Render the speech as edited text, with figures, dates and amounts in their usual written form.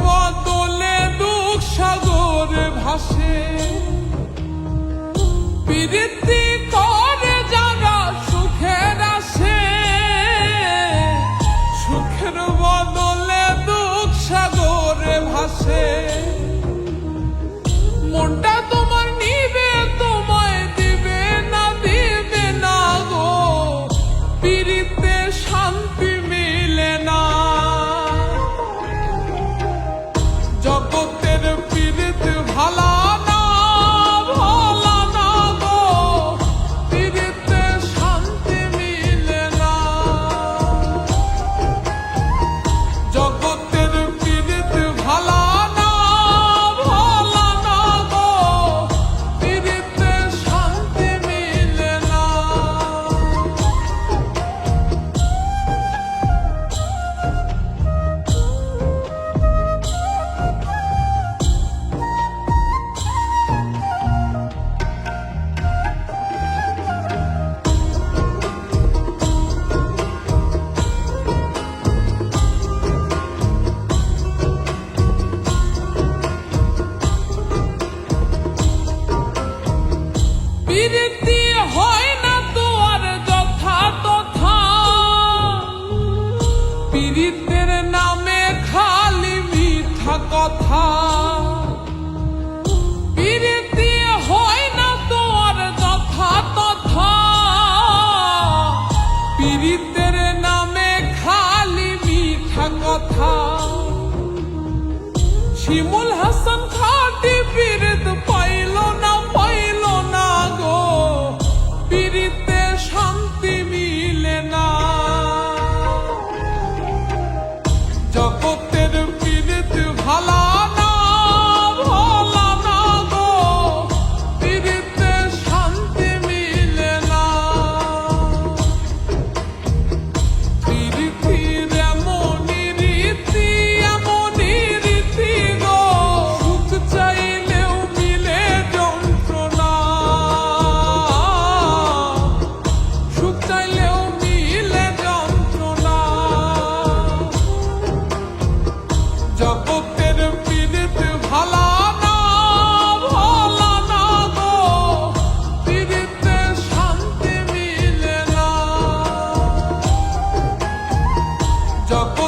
বদলে দুঃখ সাগরে ভাসে। প্রীতি করে যারা সুখের আসে, সুখের বদলে দুঃখ সাগরে ভাসে। মনটা তোমার নিবে তোমায় দিবে না দিবে না গো, প্রীতিতে শান্তি মিলে না। জগতের প্রীতি ভালা না ভালা না গো, প্রীতিতে শান্তি মিলে না। জগতের প্রীতি ভালা না ভালা না গো, প্রীতিতে শান্তি মিলে না। প্রীতি হয় না তো আর যথা তথা, প্রীতির নামে খালি মিথ্যা কথা। প্রীতি হয় না তো আর যথা তথা, প্রীতির নামে খালি মিথ্যা কথা। শিমুল হাসান খাটি প্রীতি পাইল না পাইল না গো, প্রীতিতে শান্তি মিলে না। জগতের প্রীতি ভালা না ভালা না গো, প্রীতিতে শান্তি মিলে না। প্রীতির এমনই রীতি এমনই রীতি গো, সুখ চাইলেও মিলে যন্ত্রণা, সুখ চাইলেও মিলে যন্ত্রণা। জগতের প্রীতি ভালা না ভালা না গো, প্রীতিতে শান্তি মিলে না। জগৎ